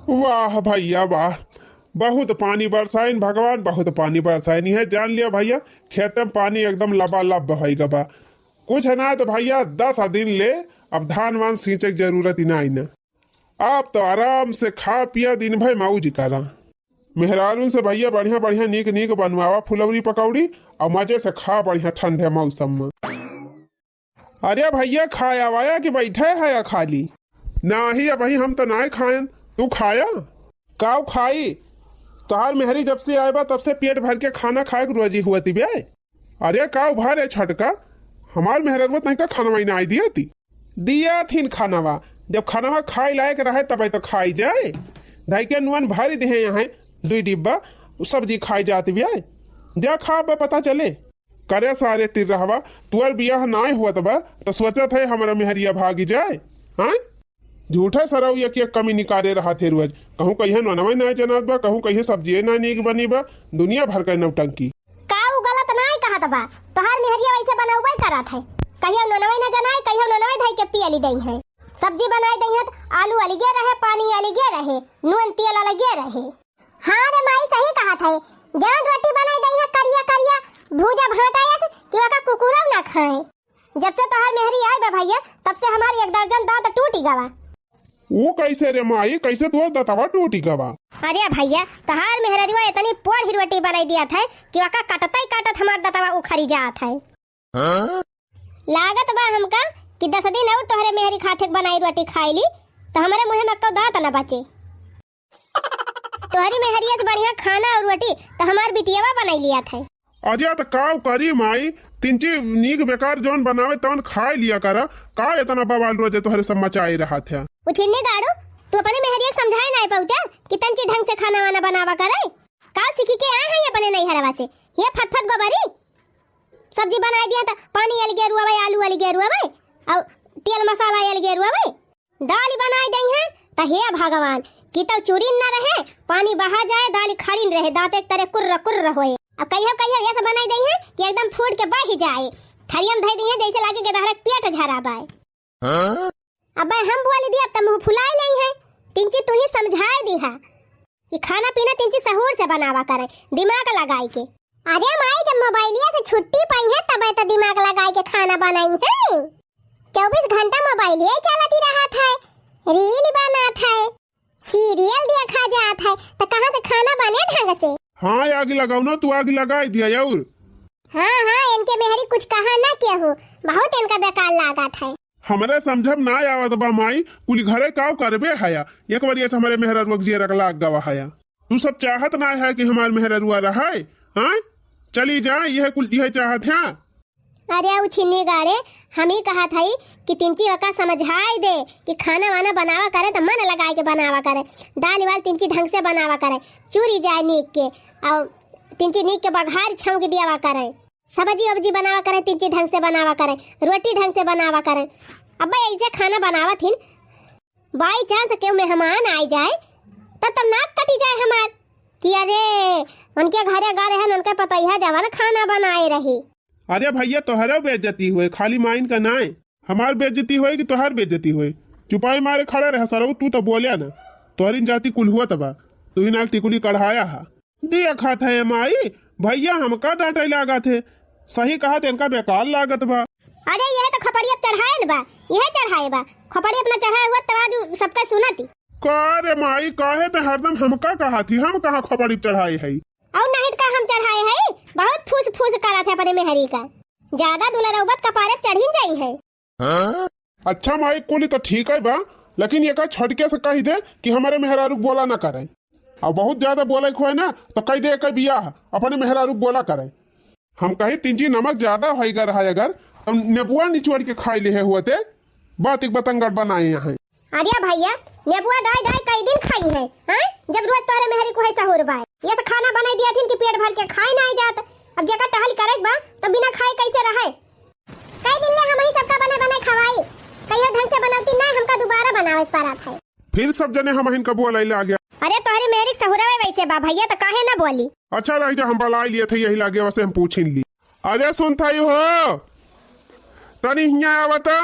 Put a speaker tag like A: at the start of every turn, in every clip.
A: वाह भैया वाह, बहुत पानी बरसाइन भगवान, बहुत पानी बरसाइन है। जान लिया भैया, खेत में पानी एकदम लबालब बहेगा बा। कुछ है ना तो भैया 10 दिन ले, अब धान वान सींचे की जरूरत ही नहीं ना। आप तो आराम से खा पिया दिन भर मौज करा। मेहरारून से भैया बढ़िया बढ़िया नीक नीक बनवावा फुलौरी पकौड़ी और मजे से खा बढ़िया ठंडे मौसम में। अरे भैया खाया वाया कि बैठे है या खाली? नहीं भाई हम तो नहीं खाएं, तू खाया? काऊ खाई तोहार मेहरी जब से आए बा तब से पेट भर के खाना खाए रोजी हुआ थी बे। अरे काऊ भर है छटका, हमार मेहरवा तक का खाना ना आई दिया थी खानावा। जब खानावा खाए लायक रहे तब तो खाई जाए। धाई के नुअन भर दे यहाँ 2 डिब्बा सब्जी खाई जाती भी जा खा बा पता चले। करे सारे टिर रहवा तुअर बियाह ना हुआ बा तो सोचत है हमारा मेहरिया भागी जाए। हाँ झूठा सरौया की कमी निकाले रहा थे रोज। कहूँ कहीं नवा ना जनात बा, कहूँ कहीं सब्जी ना नीक बनी बा, दुनिया भर का नौटंकी।
B: काऊ गलत नहीं कहत बा, तोहार मेहरिया वैसे बनौबे करत है। कहियो ननवे ना जनाए, कहियो ननवे धाई के पियली दई है। सब्जी बनाई दई है आलू अलगे रहे, पानी अलगे रहे, नून तेल अलगे रहे। हां रे माई सही कहत है। जवन रोटी बनाई दई है करिया करिया भूजा भाटाया कि ओका कुकुरा ना खाए। जब से तोहार मेहरी आई बा भैया तब से हमारी 1 दर्जन दांत टूटी गवा।
A: वो कैसे रे माई, कैसे तो दतवा टूटी गवा?
B: अरे भैया तोहार मेहरिया इतनी पोड़ रोटी बनाई दिया था कि ओका कटता ही काटत हमार दतवा उखड़ी जात है। लागत बा हमका कि 10 दिन और तोहरे मेहरी खाथे बनाई रोटी खाईली तो हमारे मुंह में दांत न बचे। तोहरी मेहरिया से बढ़िया खाना और रोटी तो हमार बिटियावा बनाई लिया था।
A: अजय तो काव करी माई, 3 चीज नीक बेकार जौन बनावे तौन खाए लिया करा। का इतना बवाल रोजे तोहरे सब मचाई रहा था?
B: उछिन्ने गाड़ो तू अपने मेहरिया समझाए नहीं पाउता कि तंची ढंग से खाना वाना बनावा करे। का सीखी के आए हैं अपने नहीं हरवा से? ये फटफट गोबरी सब्जी बनाई दिया तो पानी अलगे रुआवे, आलू अलगे रुआवे और तेल मसाला अलगे रुआवे। दाल बनाई दई है तो हे भगवान कि तो चूरी न रहे, पानी बहा जाए, दाल खड़ी रहे, दांत एक तरह कुर्र कुर्र होए। अब कहियो ऐसा बनाई दई है कि एकदम फूट के बह जाए। थरियम धई दी है जैसे लागे के दहरा पेट झरा बाए। अब हम बोली दी अब तो मुंह फुलाई लई है। तिंची तू ही समझाए दी है कि खाना पीना तिंची सहूर से बनावा करे, दिमाग लगाई के। अरे माई जब मोबाइलिया से छुट्टी पाई है तब तो दिमाग लगाई के खाना बनाई है। 24 घंटा मोबाइलिया चलती रहा था, रील बनात है, सीरियल देखा जात है, तो कहाँ से खाना बने ढंग से?
A: हाँ आग लगाओ ना, तू आग लगाई दिया और।
B: हाँ इनके मेहरी कुछ कहा ना क्या हो, बहुत इनका बेकार लागत है।
A: हमारे समझब ना आवत बा माई, कुल घरे काव करबे हया। एक बार ऐसे हमारे मेहररुआ जी रख लाग गवा हया। तू सब चाहत ना है कि हमारे मेहररुआ रहे। हाँ चली जाए, यह कुल यह चाहत है।
B: अरे उछिन्नी गाड़े हम ही कहा था कि तिंची वका समझाई दे कि खाना वाना बनावा करे तो मन लगाए के बनावा करे, दाल वाल तिंची ढंग से बनावा करे, चूरी जाए नीक के और तिंची नीक के बघार छौंक दियावा करे, सब्जी वब्जी बनावा करे, तिंची ढंग से बनावा करे, रोटी ढंग से बनावा करे। अब ऐसे खाना बनावा थी बाई चांस के मेहमान आई जाए तब नाक कटी जाए हमार कि अरे उनके घरे गा रहे उनके पतैया जवान खाना बनाए रही।
A: अरे भैया तोहरा बेइज्जती हुए, खाली माइन का नाय। हमार बेइज्जती हुए कि तोहर बेइज्जती हुए? चुपाई मारे खड़े रहे सरऊ, तू तो बोलिया ना। तोहरी जाति कुल हुआ तबा, तू ही नाक टिकुली कढ़ाया हा। दिया खात है माई, भैया हमका डांटे लागा थे। सही कहा थे इनका बेकार लागत बा।
B: अरे यह तो खपड़ी अब चढ़ाए न बा, यह चढ़ाए बा खपड़ी अपना चढ़ाया हुआ तवाजू सबका सुना थी।
A: का रे माई काहे ते हरदम हमका कहा थी? हम कहाँ खपड़ी चढ़ाई है?
B: और नहीं का हम चढ़ाए है, बहुत फूस फूस करा था अपने मेहरी का। ज्यादा दुलरौबत कपारे चढ़ी जाई है।
A: हाँ? अच्छा माई कुली तो ठीक है बा, लेकिन ये का छटके से कह दे कि हमारे मेहरारू बोला ना करे। और बहुत ज्यादा बोले खोए ना तो कह दे के बियाह अपने मेहरारू बोला करे। हम कही 3 चीज नमक ज्यादा होगा रहा अगर तो नेबुआ निचोड़ के खाई ले हुए बात एक बतंगड़ बनाए यहाँ।
B: अरे भैया नेबुआ डाई डाई कई दिन खाई है। हाँ? जब रोज तोहरे मेहरी को है सहूर बा, ये तो खाना बनाई दिया थी कि पेट भर के खाए नहीं जात। अब जगह टहल करे बा तो बिना खाए कैसे रहे? कई दिन ले हम ही सबका बने बने खवाई, कहियो ढंग से बनाती ना, हमका दोबारा बनावे पड़ा था।
A: फिर सब जने हम इनका बोला आ गया।
B: अरे तोहरी मेहरी सहूरवे वैसे बा भैया तो काहे ना बोली?
A: अच्छा रही जा, हम बला लिए थे यही लागे वैसे हम पूछ ली। अरे सुन था हो तनी हिया आवता।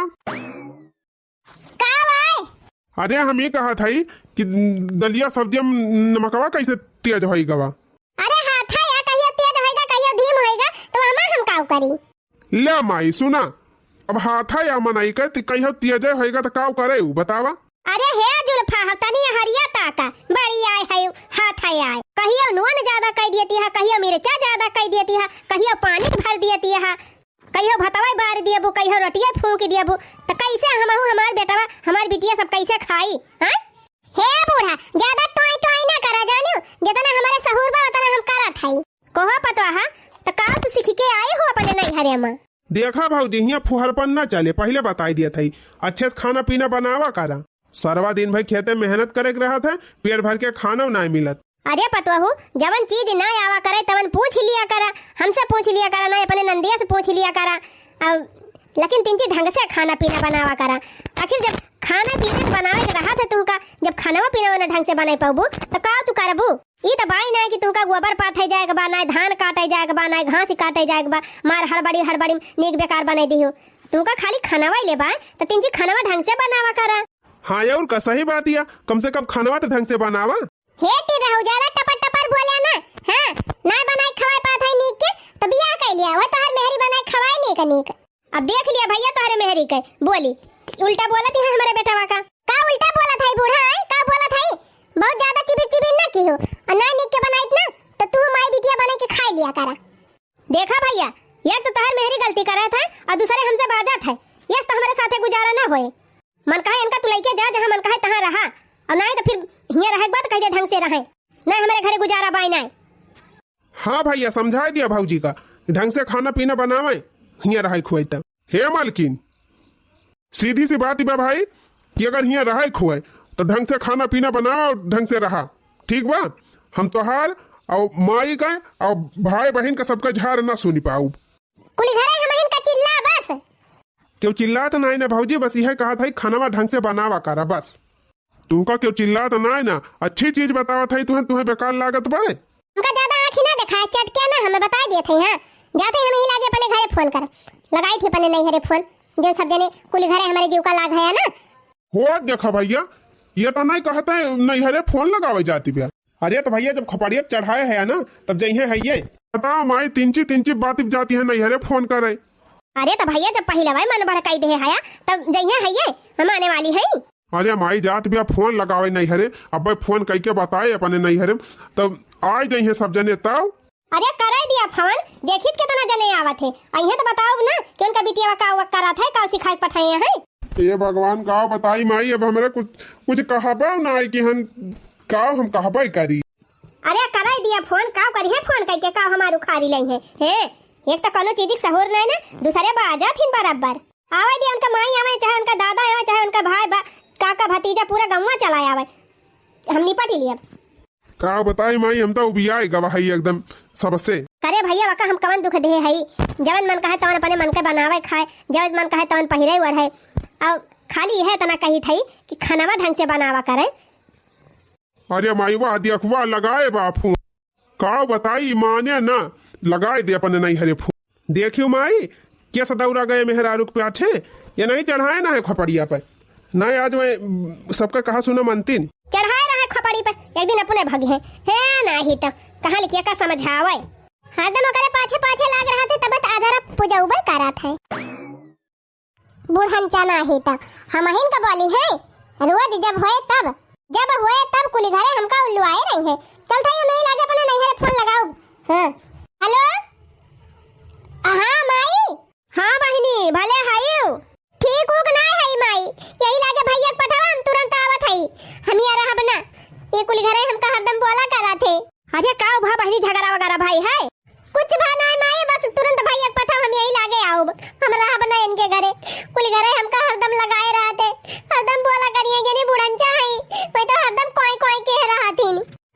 B: का भाई
A: अरे हम ये कहा था कि दलिया सब्जी में नमकवा कैसे तेज होई गवा।
B: अरे हाथ है या कहियो तेज होएगा कहियो धीम होएगा तो हम काऊ करी।
A: ले माई सुना, अब हाथा या मनाई कर कहियो तेज होएगा तो काऊ करे उ बतावा।
B: अरे हे जुल्फा तनी हरिया ताका बड़ी आए है हाथ आए कहियो नून ज्यादा कह देती है, कहियो मिर्चा ज्यादा कह देती है, कहियो पानी भर देती है, कहियो भतवा बार दियबू, कहियो रोटिया फूंक दियबू, तो कैसे हमहू हमार बेटवा हमार बिटिया सब कैसे खाई। हां हे बूढ़ा ज्यादा टोई टोई ना करा जानू, जितना हमारे सहूर बा उतना हम करत हई। कोहो पतवा है तो का तू सीख के आई हो अपने नहीं हरे में।
A: देखा भाऊजी यहाँ फुहरपन ना चले, पहले बताई दिया था अच्छे से खाना पीना बनावा करा। सरवा दिन भाई खेते मेहनत करे रहा था, पेट भर के खाना नहीं मिलत।
B: अरे पतवाहू जवन चीज ना आवा करे तवन पूछ लिया करा, हमसे पूछ लिया करा, ना अपने नंदिया से पूछ लिया करा। लेकिन तीन चीज ढंग से खाना पीना बनावा करा। आखिर जब खाना पीना बनावे के रहा था तुमका, जब खाना पीना ना ढंग से बनाई पाबू तो का तू करबू। ई तो बाई ना कि तुमका गोबर पाथे जाएगा बा, ना धान काटे जाएगा बा, ना घास काटे जाएगा बा, मार हड़बड़ी नीक बेकार बनाई दियो। तुमका खाली खानावा ले बा तो तीन चीज खानावा ढंग से बनावा करा।
A: हाँ और का सही बात या, कम से कम खानावा तो ढंग से बनावा।
B: हेटी रहू ज्यादा टपर बोले ना। हां ना बनाई खवाए पात है नीक के तो बियाह कर लिया वो तोहर मेहरी बनाई खवाए नीक नीक। अब देख लिया भैया तोहरे मेहरी के बोली उल्टा बोलत है हमारे बेटावा का उल्टा बोलत है बूढ़ा है का बोलत है। बहुत ज्यादा चिबिर ना की हो और ना नीक के बनाई ना तो तू माई बिटिया बना के खा लिया करा। देखा भैया एक तो तोहर मेहरी गलती करत है और दूसरे हमसे बाजत है, ये तो हमारे साथे गुजारा ना होए। मन कहे इनका तू लइके जा जहां मन कहे तहां रहा, और नहीं तो फिर हिया रहे बात कह दे ढंग से रहे ना हमारे घरे गुजारा बाई ना।
A: हाँ भैया समझा दिया भाऊजी का, ढंग से खाना पीना बनावे हिया रहे खुआता। हे मालकिन सीधी सी बात ही बा भाई कि अगर हिया रहे खुए तो ढंग से खाना पीना बनावा और ढंग से रहा, ठीक बा। हम तोहार और माई का और भाई बहन का सबका झार ना सुनी पाऊ।
B: कुली घरे हमहन का चिल्ला बस
A: क्यों चिल्ला तो नहीं ना भाऊजी, बस यह कहा था खानावा ढंग से बनावा करा बस। तुमका क्यों चिल्ला तो नहीं ना, अच्छी चीज बतावा था तुम्हें बेकार लागत बा।
B: हमका ज्यादा आंखी ना दिखाए चटके ना हमें बता दिए थे। हां जाते हम ही लागे पहले घरे फोन कर लगाई थी पहले नहीं हरे फोन जो सब जने कुली घरे हमारे जीव का लाग है ना।
A: हो देखा भैया ये तो नहीं कहते नहीं हरे फोन लगावे जाती भैया। अरे तो भैया जब खपड़िया चढ़ाए है ना तब जइहे है ये बताओ माई तीन बात जाती है नहीं हरे फोन करे।
B: अरे तो भैया जब पहले भाई मन भड़काई दे है तब जइहे है ये हम आने वाली है।
A: अरे माई जात भैया फोन लगावे नहीं हरे, अब भाई फोन कई के बताए अपने नहीं हरे तब आ जाइए सब जने तब।
B: अरे कराई दिया फोन देखित कितना जने आवत है अइहे तो बताओ ना कि उनका बिटिया का करा था का सिखाई पठाए है।
A: ये भगवान का बताई माई, अब हमरा कुछ कहबा ना कि हम कहबा करी।
B: अरे कराई दिया फोन का करी है फोन कई के का हमार उखारी लई है एक तो कोनो चीज सहूर नहीं ना दूसरे बाजा थिन बराबर आवे दिया उनका माई आवे चाहे उनका दादा आवे चाहे उनका भाई काका भतीजा पूरा गौवा चलाया आवे हम निपट लिया।
A: का बताई माई हम तो उबियाई गवाही एकदम सबसे।
B: करे भैया वका हम कवन दुख दे है जवन मन कहे तवन अपने मन के बनावे खाए, जवन मन कहे तवन पहिरे ओढ़े और खाली है तना कही थई कि खानावा ढंग से बनावा करे।
A: अरे माई वाह देखवा लगाए बापू का बताई माने ना लगाए दे अपने नहीं हरे फूल। देखियो माई क्या सदौरा गए मेहरा रुक पे अच्छे ये नहीं चढ़ाए ना है खपड़िया पर नहीं आज मैं सबका कहा सुना मनतीन
B: चढ़ाए रहा खपड़ी पे एक दिन अपने भग है नहीं तो कहां लिखिया का समझावे हरदम करे पाछे लाग रहा थे तब आधार पूजा उबर करा था बुढ़न चना ही तो हम हिन का बोली है रोज जब होए तब कुली घरे हमका उल्लू आए रही है। चल था नहीं लागे अपने नहीं है फोन लगाओ। हां हेलो हां माई हां बहिनी भले हायो ठीक हो ना है माई यही लागे भैया पठावा हम तुरंत आवत हई हम या रहब ना ये कुल घरे हमका हरदम बोला करा थे। अरे का भा बहिनी झगड़ा वगैरह भाई है कुछ भा ना माई बस तुरंत भैया पठाव हम यही लागे आओ हम रहब ना इनके घरे कुल घरे हमका हरदम लगाए रहते हरदम बोला करिए जनी बुढ़ंचा है मैं तो हरदम कोई कह रहा थी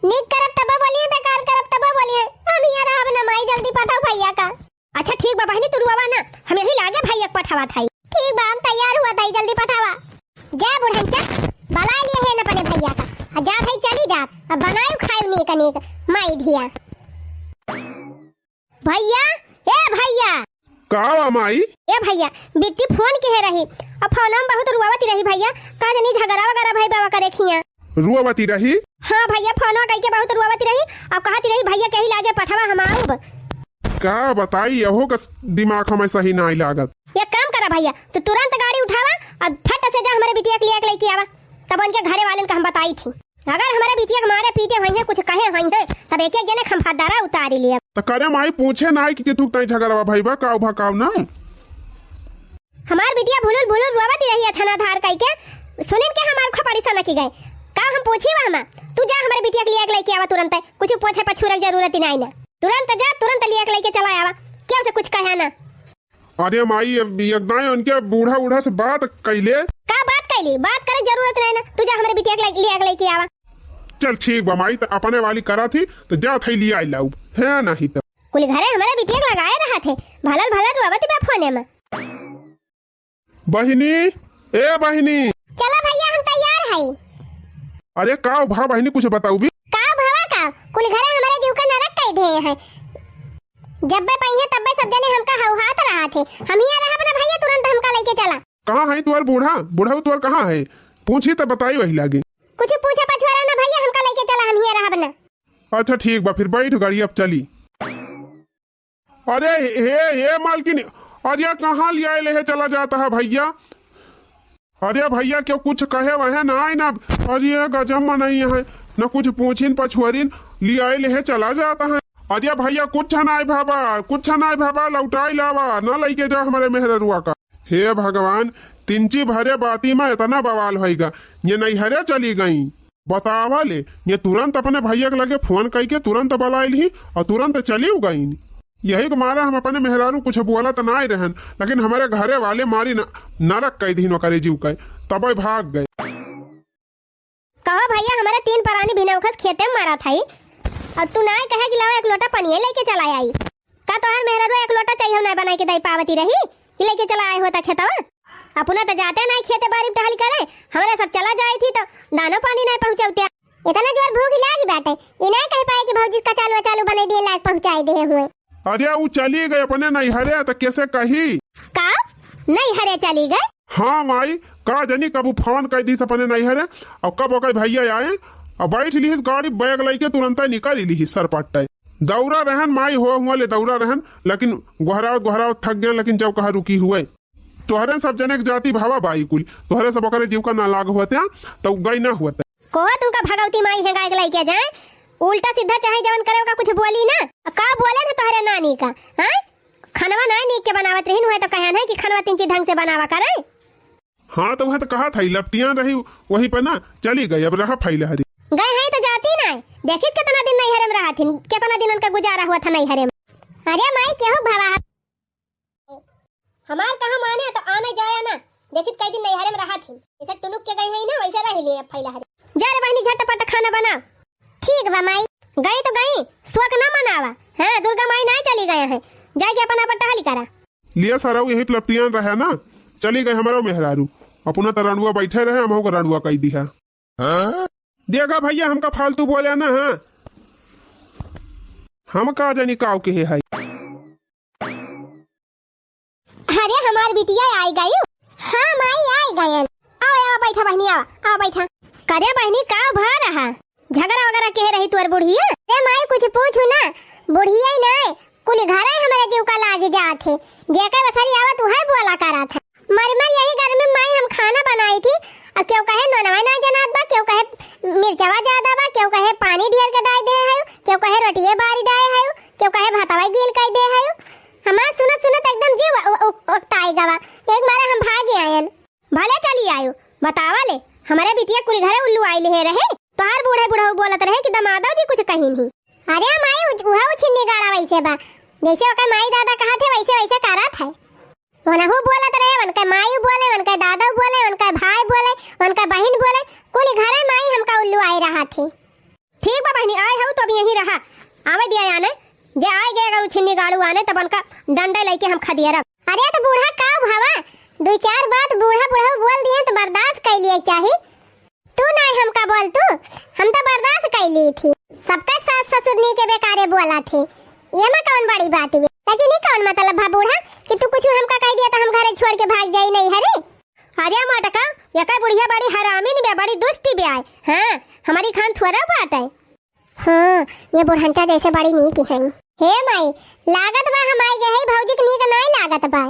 B: नीक करब तब बोलिए बेकार करब तब बोलिए हम या रहब ना माई जल्दी पठाओ भैया का। अच्छा ठीक बा बहिनी तू रुआवा ना हम यही लागे भैया पठावा थाई। ठीक बा हम तैयार हुआ ताई जल्दी पठावा जा बुढ़ंचा बना लिए है न अपने भैया का जा भाई चली जा अब बनायु खायु नीक नीक माई धिया भैया ए भैया
A: का माई
B: ए भैया बिट्टी फोन के रही अब फोन में बहुत रुआवती रही भैया का जनी झगड़ा वगैरह भाई बाबा करे खिया
A: रुआवती रही।
B: हाँ भैया फोनवा कई के बहुत रुआवती रही और कहती रही भैया कहीं लागे पठवा हम आऊब।
A: का बताई यहो का दिमाग हमें सही ना आई लागत।
B: एक काम करा भैया तू तुरंत गाड़ी उठावा और फट से जा हमारे बिटिया के लिए लेके आवा। तब उनके घरे वाले को हम बताई थी अगर हमारे बिटिया के मारे पीटे हुई है कुछ कहे हुई है तब एक एक जने खंफादारा उतारी लिया।
A: तो करे माई पूछे ना कि तू तई झगड़वा भाई बा काऊ भकाऊ ना।
B: हमार बिटिया भुलुल भुलुल रुआवती रही थाना धार कई के सुनिन के हमार खपड़ी सा न की गए का हम पूछी वहां तू जा हमारे बिटिया के लिए लेके आवा तुरंत कुछ पूछे पछूरे जरूरत ही नहीं ना तुरंत जा तुरंत लेके चला आवा क्या उसे कुछ कहे ना।
A: अरे माई एकदम उनके बूढ़ा बूढ़ा से बात कैले
B: का बात कैली बात करे जरूरत नहीं ना तू जा हमारे बिटिया के लिए लेके आवा।
A: चल ठीक बा माई तो अपने वाली करा थी तो जा थई लिया आई लाऊ है नहीं तो
B: कुल घरे हमारे बिटिया के लगाए रहा थे भलल भलल रुआवती बा फोने में।
A: बहिनी ए बहिनी
B: चला भैया हम तैयार है।
A: अरे का भा बहिनी कुछ बताऊ भी
B: का भवा का कुल घरे हमारे जीव का नरक कई दे है जब बे पई है तब बे सब जने हमका हौहात रहा थे हम ही रहा अपना भैया तुरंत हमका लेके चला।
A: कहाँ है तुम्हार बूढ़ा बूढ़ा तुम्हार कहाँ है पूछी तो बताई वही लागी
B: कुछ पूछे पछवारा ना भैया हमका लेके चला हम ही रहा बना।
A: अच्छा ठीक बा फिर बैठ गाड़ी अब चली। अरे हे मालकिन अरे कहाँ लिया ले चला जाता है भैया। अरे भैया क्यों कुछ कहे वह ना आई ना अरे गजब नहीं है न कुछ पूछिन पछुअरिन लिया ले चला जाता है। अरे भैया कुछ ना भाबा लौटाई लावा न लेके जाओ हमारे मेहरुआ का। हे भगवान तिंची भरे बाती में इतना बवाल होगा ये नैहरे चली गई बतावा ले ये तुरंत अपने भैया के लगे फोन करके तुरंत बुलाई ली और तुरंत चली गई। यही को मारा हम अपने मेहरारू कुछ बोला तो ना ही रहन लेकिन हमारे घरे वाले मारी नरक कई दिन करे जीव कई तब भाग गए।
B: कहो भैया हमारे 3 परानी भिनौखस खेते में मारा था और तू ना कहे कि लाओ एक लोटा पानी लेके चला आई का तोहर मेहरारू एक लोटा चाहिए ना बनाई के दई पावती रही कि लेके चला आए होता खेतवा अपना तो जाते नहीं खेते बारी टहल करे हमारे सब चला जाई थी तो दानो पानी नहीं पहुंचाते इतना जोर भूख लागी बाटे ये नहीं कह पाए कि भौजी का चालू बने दिए लायक पहुंचाए दे हुए।
A: अरे वो चली गए अपने नैहरे तो कैसे कही
B: का नैहरे चली गए।
A: हाँ माई का जनी कब फोन कर दी अपने नैहरे और कब ओके भैया आए और बैठ ली गाड़ी बैग लेके तुरंत निकल ली सरपट दौरा रहन माई हो हुआ ले दौरा रहन लेकिन गुहराव थक गए लेकिन जब कहा रुकी हुए तोहरे सब जने जाति भावा बाई कुल तोहरे सब ओकरे जीव का ना लाग होते तो गई ना होते
B: को तुमका भगवती माई है गाय लेके जाए उल्टा सीधा चाहे जवन करे का कुछ बोली ना का बोले ना तोहरे नानी का हां खानवा ना नीक के बनावत रही हुए तो कहन है कि खानवा तीन चीज ढंग से बनावा करे।
A: हाँ तो वह तो कहा था लपटियां रही वही पर ना चली गई अब रहा फैले हरी
B: गए हैं तो जाती ना देखित कितना दिन नैहरे में रहा थी कितना दिन उनका गुजारा हुआ था नैहरे में। अरे माई केहू भवा हमार कहा माने तो आने जाया ना देखित कई दिन नैहरे में रहा थी जैसे टुनुक के गई है ना वैसे रह लिए फैला हरी जा रे बहनी झटपट खाना बना। ठीक बा माई गई तो गई शौक ना मनावा हां दुर्गा माई नहीं चली गए हैं जाके अपना पर टहली करा
A: लिया सारा यही लपटियां रहे ना चली गए हमारा मेहरारू अपना तो रणुआ बैठे रहे हम को रणुआ कही दी है। देगा भैया हमका फालतू बोले ना हाँ हम का जानी काव के है।
B: अरे हमार बिटिया आई गई। हाँ माई आई गई आओ बैठा बहनी आओ बैठा करे बहनी का भा रहा झगड़ा वगैरह कह रही तोर बुढ़िया। अरे माई कुछ पूछू ना बुढ़िया ही नहीं कुल घर हमारे जीव का लागे जात है जेकर बसरी आवत तू है बोला करा था मर यही घर में माई हम खाना बनाई थी और क्यों कहे नोनवा ना जनात बा क्यों कहे मिर्चवा ज्यादा बा क्यों कहे पानी ढेर के डाल दे है क्यों कहे रोटिए बारी डाल है क्यों कहे भातवा गील कर दे है हमार सुनत एकदम जीव उकताई गवा एक मारे हम भाग आयन भले चली आयो बतावा ले हमारे बिटिया कुल घरे उल्लू आई ले रहे तोहार बूढ़ा बोलत रहे कि दमादो जी कुछ कहीं नहीं। अरे माई उहा छिन्नी गाड़ा वैसे बा जैसे ओका माई दादा कहा थे वैसे करा था वनहु बोलत रहे उनका माई बोले उनका दादा बोले उनका भाई बोले उनका बहन बोले कुल घरे माई हमका उल्लू आई रहा थे। ठीक बा बहनी आए हो तो अब यहीं रहा आवे दिया आने जे आए गए अगर छिन्नी गाड़ू आने तब उनका डंडा लेके हम खदिया रब। अरे तो बूढ़ा का भावा 2-4 बात बूढ़ा बोल दिए तो बर्दाश्त कर लिए चाहिए तू नहीं हमका बोल तू हम तो बर्दाश्त कर ली थी सबका सास ससुर नी के बेकारे बोला थे ये में कौन बड़ी बात हुई लेकिन ये कौन मतलब भा बूढ़ा कि तू कुछ हमका कह दिया तो हम घरे छोड़ के भाग जाई नहीं हरे। अरे मटका ये का बुढ़िया बड़ी हरामी नहीं बड़ी दुष्टी बे आए। हाँ हमारी खान थोड़ा बात है। हाँ ये बुढ़ंचा जैसे बड़ी नी की है। हे माई लागत बा हमाई गए भौजी के नी का नहीं लागत बा।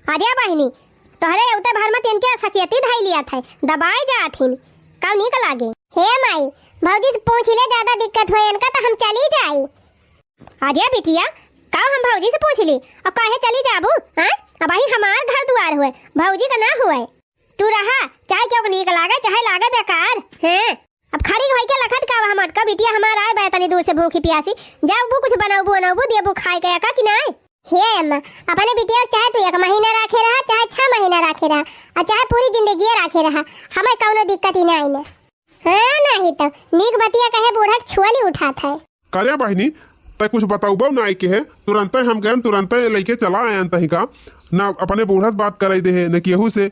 B: अरे बहिनी तोहरे उते भर में तिनके सकियती धाई लिया था दबाई जाथिन का नी का लागे। हे माई भौजी से पूछ ले ज्यादा दिक्कत होए इनका तो हम चली जाई। अरे बिटिया का हम भौजी से पूछ ली अब काहे चली जाबू। हां अब ही हमार घर द्वार हुए भौजी का ना हुए। तू रहा चाहे क्यों नीक लागे चाहे लागे बेकार हैं। अब खड़ी होई के लखत का हमट का बिटिया हमार आए बैतनी दूर से भूखी प्यासी जाओ बू कुछ बनाऊ बनाऊ देबू खाए के का कि नहीं। हे अम्मा अपने बिटिया चाहे तू 1 महीना रखे रहा चाहे 6 महीना रखे रहा और चाहे पूरी जिंदगी रखे रहा हमें कौनो दिक्कत ही नहीं ना। हां नहीं तो नीक बतिया कहे बूढ़ा छुअली उठात है।
A: करे बहिनी तय कुछ बताऊबो ना के है तुरंत हम गए तुरंत लेके चला आए तही का ना अपने बूढ़ा से बात कराई दे न केहू से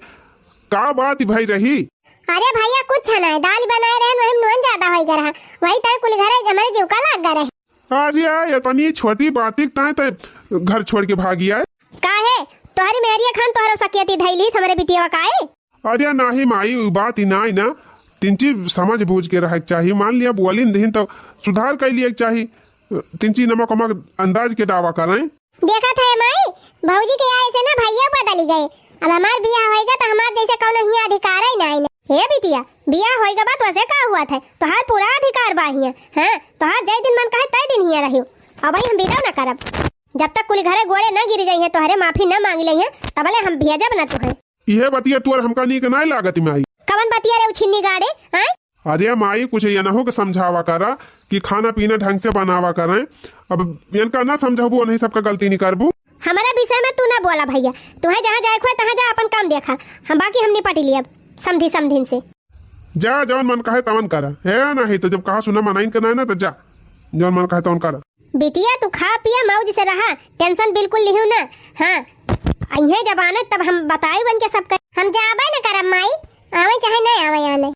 A: का बात भाई रही।
B: अरे भैया कुछ ना है दाल बनाए रहे वही नून ज्यादा होई रहा वही तय कुल घर हमारे जीव का लाग रहे।
A: अरे इतनी छोटी बात तय घर छोड़ के भागी आए
B: काहे तोहरी मेहरिया खान तोहरा सकियती धैली हमरे बिटिया काहे।
A: अरे नाही माई उ बात ही नाही ना तीन चीज समझ बूझ के रहे चाहिए। मान लिया बोली नहीं तो सुधार कर लिए चाहिए तीन चीज नमक वमक अंदाज के दावा करें।
B: देखा था माई भौजी के आए से ना भैया बदल गए अब हमार बियाह होएगा तो हमार जैसे कौनो ही अधिकार ही नहीं ना। हे बिटिया बियाह होएगा बात वैसे का हुआ था तोहार पूरा अधिकार बाहिया। हां तोहार जय दिन मन कहे तय दिन ही रहियो अब भाई हम बिदा ना करब जब तक कुल घरे गोड़े ना गिर जाई है तोहरे माफी ना मांग लई है तबले हम भेजब ना तुहे।
A: ये बतिया तोर हमका नी के नहीं लागत माई।
B: कवन बतिया रे छिन्नी गाड़े। हां
A: अरे माई कुछ ये ना हो के समझावा करा कि खाना पीना ढंग से बनावा करें। अब इनका ना समझाबू नहीं सबका गलती नहीं करबू।
B: हमारा विषय में तू ना बोला भैया तुहे जहाँ जाए खोए तहाँ जा अपन काम देखा हम बाकी हम निपट लिया समझी समझिन से।
A: जा जौन मन कहे तवन करा है नहीं तो जब कहा सुना मनाइन करना है ना तो जा जौन मन कहे तवन करा।
B: बिटिया तू खा पिया मौज से रहा टेंशन बिल्कुल लिहू ना। हाँ अइहे जबाने तब हम बताई बन के सब कर हम जाबे न करब माई आवे चाहे नहीं आवे आने।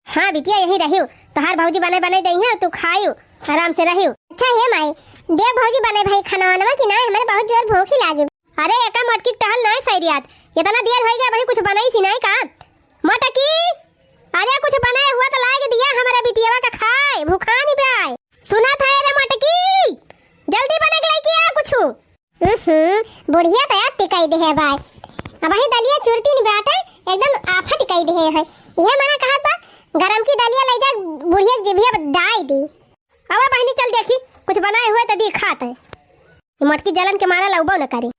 B: हाँ बिटिया यही रहियो तोहार भौजी बने बने दई है तू खाइयो आराम से रहियो। अच्छा है माई देख भौजी बने भाई खाना वाना कि नहीं हमारे बहुत जोर भूख ही लागे। अरे एका मटकी टहल नहीं सैरियात इतना देर हो गया भाई कुछ बनाई सी नहीं का मटकी। अरे कुछ बनाए हुआ तो लाके दिया हमारा बिटिया का खाए भूखा नहीं पे आए। सुना था रे मटकी जल्दी बना के लेके आ कुछ। बुढ़िया तो यार टिकाई दे है भाई अब भाई दलिया चुरती नहीं बेटा एकदम आफत टिकाई दे है यह मना कहा था गरम की दलिया ले जा बुढ़िया जिभिया डाई दी। अब बहनी चल देखी कुछ बनाए हुए तो दी खाते मटकी जलन के मारा लउबो न करे।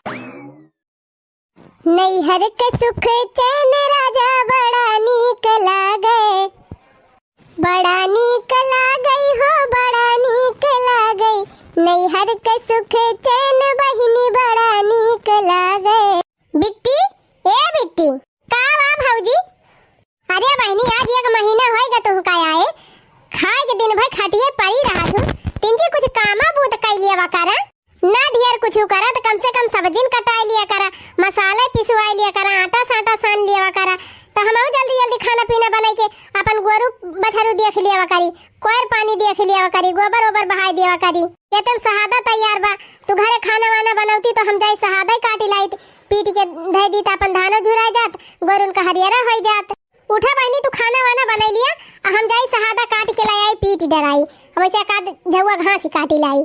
B: नैहर के सुख चैन राजा बड़ा नीक लागे बड़ा नीक लागे हो बड़ा नीक लागे नैहर के सुख चैन बहिनी बड़ा नीक लागे। बिट्टी ए बिट्टी का बा भौजी। अरे बहनी आज 1 महीना होएगा तू का आए खाए के दिन भर खटिए पड़ी रहा तू तिनजी कुछ कामा बूत कई लिया करा ना ढेर कुछ करा तो कम से कम सब्जी कटाई लिया करा मसाले पिसवाई लिया करा आटा साटा सान लिया करा तो हम जल्दी जल्दी खाना पीना बनाई के अपन गोरू बछरू देख लिया करी कोयर पानी देख लिया करी गोबर ओबर बहाई दिया करी ये तुम शहादा तैयार बा तू घरे खाना वाना बनौती तो हम जाई शहादा काटी लाई पीट के धै दी तो अपन धानो झुराई जात गोरुन का हरियरा हो जात। उठा बहनी तू खाना वाना बना लिया हम जाई शहादा काट के लाई आई पीट डराई वैसे का झुआ घास काटी लाई।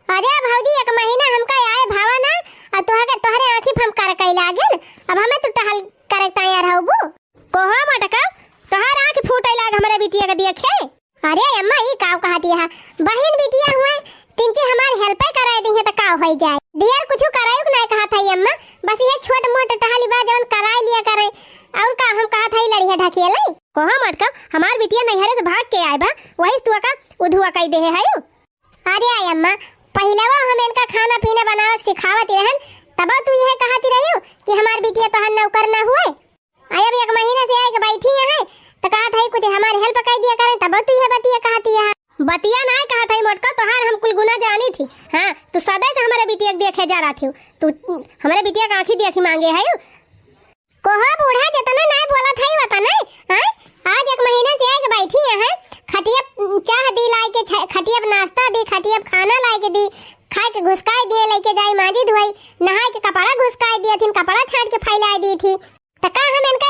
B: अरे भौजी 1 महीना हमका आए भावा ना और तोहरे आंखी हम कर कई लागेन अब हमें तू टहल करे तैयार होबू कोहा मटका तोहार आंख फूटे लाग हमारे बिटिया का देखे। अरे अम्मा ई काव कहती है बहन बिटिया हुए तिनचे हमार हेल्प कराई दी है त का होई जाए ढेर कुछ करायो नहीं कहा था अम्मा बस ये छोट मोट टहली बा जवन कराई लिया करे और का हम कहा था लड़िया ढकेले कोहा मटका हमार बिटिया नैहरे से भाग के आए बा वही तू का उधुआ कई दे है। अरे अम्मा पहिलवा हम इनका खाना पीना बनावक सिखावत रहन तब तू यह कहती रहियो कि हमार बिटिया तोहर नौकर ना हुए अब 1 महीना से आए के बैठी है तो कहा था कुछ हमारी हेल्प कर दिया करें तब तू यह बतिया कहती है। बतिया ना कहा था मटका तोहार हम कुल गुना जानी थी। हाँ तू सदा से हमारे बिटिया देखे जा रहा थी तू हमारे बिटिया का आंखी देखी मांगे है कोहा बूढ़ा जितना नहीं बोला था ही बता नहीं। हां आज 1 महीना से आए के बैठी है खटिया चाह दी लाई के खटिया नाश्ता दी खटिया खाना लाई के दी खाए के घुसकाई दिए लेके जाई माजी धोई नहाए के कपड़ा घुसकाई दिए थी कपड़ा छाट के फैलाई दी थी तो का हम इनका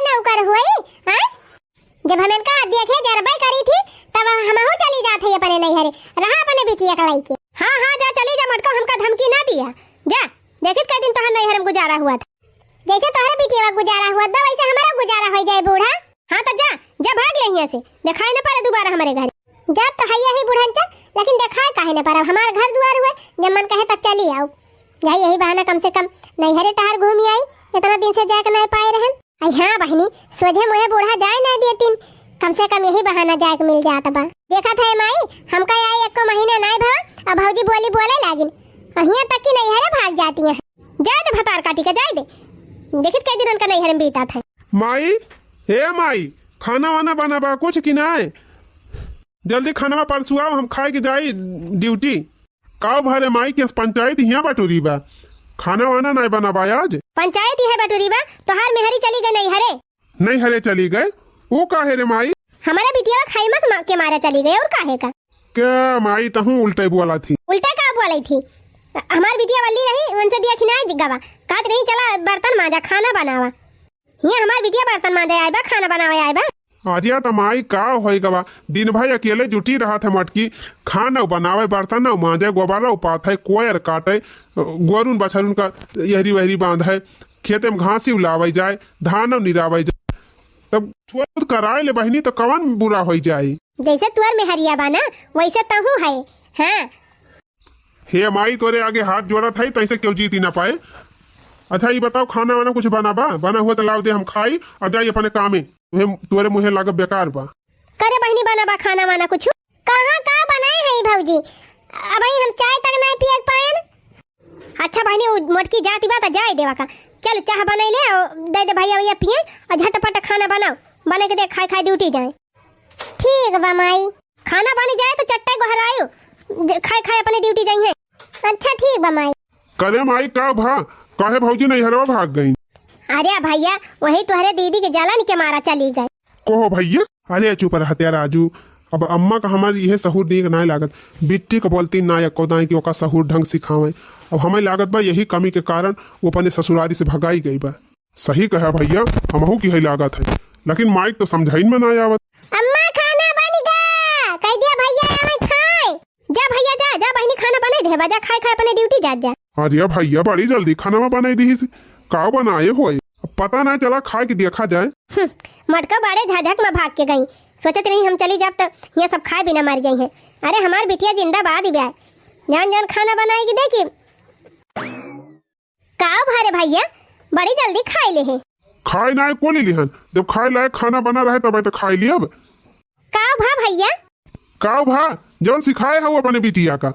B: देखे जरबे करी थी तब हमहू चली जात है अपने नैहरे रहा अपने बिटिया कलाई के। हाँ हाँ जा चली जा मटको हमका धमकी ना दिया जा देखित कई दिन तोहर नैहर में गुजारा हुआ था जैसे तोहरे बिटिया गुजारा हुआ था वैसे हमारा गुजारा हो जाए बूढ़ा। हाँ तो जा जा भाग ले यहाँ से दिखाई न पड़े दोबारा हमारे घर जब तो है यही बूढ़ा लेकिन दिखाए काहे न पड़ा हमारा घर द्वार हुआ जब मन कहे तब चली आओ जाए यही बहाना कम से कम नैहरे टहर घूम आई इतना दिन से जाकर नहीं पाए रहन। हाँ बहनी सोझे मुहे बूढ़ा जाए नहीं देतीन कम से कम यही बहाना जाके मिल जाता बा। देखा था माई हमका आई एक महीना नहीं भा अब भौजी बोले लागिन यहाँ तक कि नैहरे भाग जाती है जाए दे भतार काटी के जाए दे देखित कई दिन उनका नैहर में बीता था।
A: माई हे माई खाना वाना बनाबा कुछ कि नहीं जल्दी खाना परसुआ हम खाए के जाई ड्यूटी काव भरे माई के पंचायत यहाँ बटोरी बा खाना वाना नहीं बनाबा आज
B: पंचायत ही है बटोरी बा तो हर मेहरी चली गई
A: नहीं हरे चली गए वो काहे रे माई
B: हमारा बिटिया खाई मस के मारा चली गई और काहे का
A: क्या माई तहू उल्टे बोला थी
B: उल्टा का बोली थी हमारी बिटिया वाली रही उनसे दिया खिनाई जिगावा कहत नहीं चला बर्तन मांजा खाना बनावा यहाँ हमारी बिटिया बर्तन मांजा आए बा खाना बनावा आए बा
A: आजिया तो माई का होई गवा दिन भाई अकेले जुटी रहा था मटकी खाना बनावे बर्तन मांजे गोबारा उपात है कोयर काटे गोरुन बछरुन का यहरी वहरी बांध है खेते में घासी उलावे जाए धान निरावे जाए तब थोड़ा कराए ले बहनी तो कवन बुरा हो जाए
B: जैसे तुअर में हरिया बाना वैसे तहू है। हाँ
A: हे माई तोरे आगे हाथ जोड़ा था तो ऐसे क्यों जीती ना पाए। अच्छा ये बताओ खाना वाना कुछ बना हुआ तो लाओ दे हम खाई और जाइए अपने कामे तोरे मुहे लागे बेकार बा
B: करे बहनी बना खाना वाना कुछ कहाँ का बनाए है भौजी अब हम चाय तक नहीं पिए पाए। अच्छा बहनी मोटकी जाती बात जाए देवा का चल चाह बनाई ले दे दे भैया भैया पिए और झटपट खाना बनाओ बने के दे खाई खाई ड्यूटी जाए। ठीक बा माई खाना बनी जाए तो चट्टे को हरायो खाई खाई अपने ड्यूटी जाइए। अच्छा ठीक बा माई
A: करे माई का भा काहे भौजी नहीं हरवा भाग गई।
B: अरे भैया वही तुम्हारे दीदी के जलन के मारा चली गए
A: कहो भैया अरे चुप रह हत्या राजू अब अम्मा का हमारी यह सहूर नीक नहीं लागत बिट्टी को बोलती ना या कोदाई की ओका सहूर ढंग सिखावे अब हमें लागत बा यही कमी के कारण वो अपने ससुरारी से भगाई गई बा। सही कहा भैया हमहू की है लागत है लेकिन माइक तो समझाई में ना आवत।
B: अम्मा खाना बन गया कह दिया भैया हमें खाए जा भैया जा जा बहनी खाना बना दे बजा खाए खाए अपने ड्यूटी जा।
A: अरे भैया बड़ी जल्दी खाना बनाई दी का बनाए हो पता ना चला खा के देखा जाए।
B: मटका बाड़े झाझक में भाग के गई सोचत नहीं हम चली जब तक ये सब खाए बिना मर जाई है। अरे हमार बिटिया जिंदाबाद ही ब्याह जान जान खाना बनाएगी देखी का भारे भैया बड़ी जल्दी खाई ले है
A: खाए ना को ले लिहन जब खाए लायक खाना बना रहे तब तो खाई लिया
B: का भा भैया
A: का भा जब सिखाए है वो अपने बिटिया का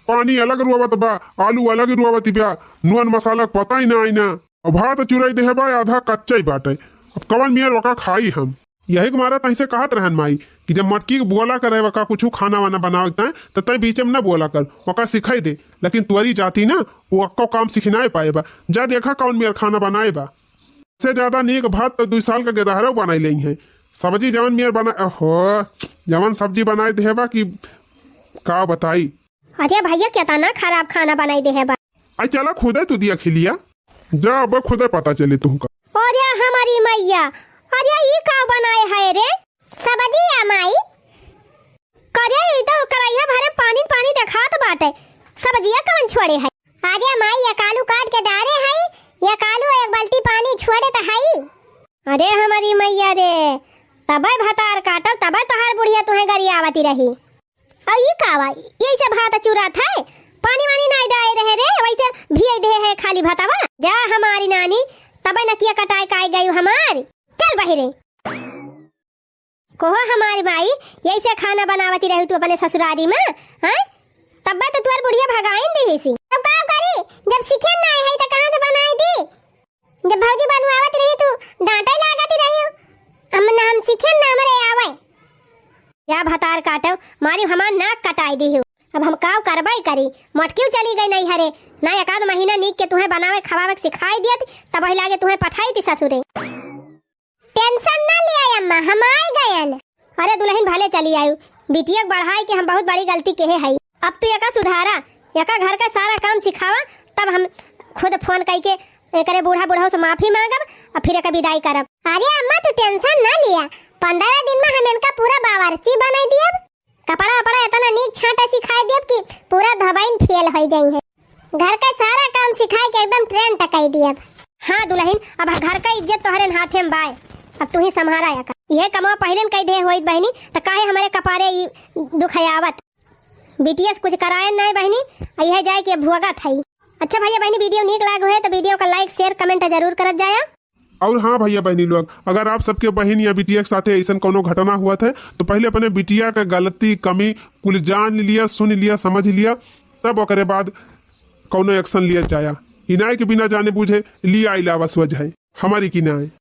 A: पानी अलग रुआवत बा आलू अलग रुआवत बा नून मसाला पता ही ना आई ना भात चुराई दे बा आधा कच्चा ही बाटे अब कवन मियाँ वका खाई हम यही मारा तैसे कहत रहन माई कि जब मटकी बोला करे वका कुछ खाना वाना बनावता है तो तय बीच में न बोला कर वका सिखाई दे लेकिन तुअरी जाती ना वो अक्को काम सिखनाए पाए बा जा देखा कौन मियाँ खाना बनाए बा से ज्यादा नीक भात तो 2 साल का गेदहरा बनाई ली है सब्जी जवन मियाँ बना हो जवन सब्जी बनाए दे बा कि का बताई।
B: अजय भैया क्या ना खराब खाना बनाई दे है बा
A: आई चला खुदे तू दिया खिलिया जा अब खुदे पता चले तुमका।
B: अरे हमारी मैया अरे ये का बनाए है रे सब्जी या माई करे इधर करैया भरे पानी पानी देखात बाटे सब्जिया कौन छोड़े है। अरे माई या कालू काट के डारे है या कालू एक बाल्टी पानी छोड़े तो है। अरे हमारी मैया रे तबे भतार काटो तबे तोहार बुढ़िया तुहे गरियावती रही और ये कावा यही से भात चूरा था पानी वानी नहीं डाले रहे रे वैसे भी दे है खाली भातावा जा हमारी नानी तबे नकिया कटाई काई गई हमारी चल बहिरे कोहो हमारी माई यही से खाना बनावती रही तू अपने ससुरारी में हैं तबे तो तुअर बुढ़िया भगाइन दी सी अब का करी जब सीखे ना है तो कहां से बनाई दी जब भौजी बनवावत रही तू डांटे लागती रही हम सीखे ना हमरे आवे जा भतार काटो मारी हमार नाक कटाई दी हो अब हम काव करबाई करी मटकियों चली गई नहीं हरे ना एकाध महीना नीक के तुम्हें बनावे खवावे सिखाई दियत तब ही लागे तुम्हें पठाई थी ससुरे। टेंशन ना ले अम्मा हम आ गयन। अरे दुल्हन भले चली आयु बिटिया बढ़ाई के हम बहुत बड़ी गलती के है अब तू एका सुधारा एका घर का सारा काम सिखावा तब हम खुद फोन कई के करे बूढ़ा बूढ़ा से माफी मांगब और फिर एका विदाई करब। अरे अम्मा तू टेंशन ना लिया 15 दिन में हम इनका पूरा बावर्ची बनाई दियब। कपड़ा वपड़ा इतना नीक छांटा सिखाई दियब कि पूरा धबाइन फेल हो जाई है। घर का सारा काम सिखाए के एकदम ट्रेन टकाई दियब। हाँ दुल्हन, अब घर का इज्जत तोहरे हाथे में बाय, अब तू ही संभारा या कर। यह कमा पहले कई दे होइत बहनी, तो काहे हमारे कपारे ई दुखयावत। बीटीएस कुछ कराए नहीं बहनी, यह जाए कि भुआगा थई। अच्छा भैया बहनी, वीडियो नीक लाग हो तो वीडियो का लाइक शेयर कमेंट जरूर करत जाया।
A: और हाँ भैया बहनी लोग, अगर आप सबके बहन या बिटिया के साथ ऐसा कोनो घटना हुआ था तो पहले अपने बिटिया का गलती कमी कुल जान लिया, सुन लिया, समझ लिया, तब ओकरे बाद कोनो एक्शन लिया जाया। इनाय के बिना जाने बूझे लिया इलावा वजह है हमारी की ना है।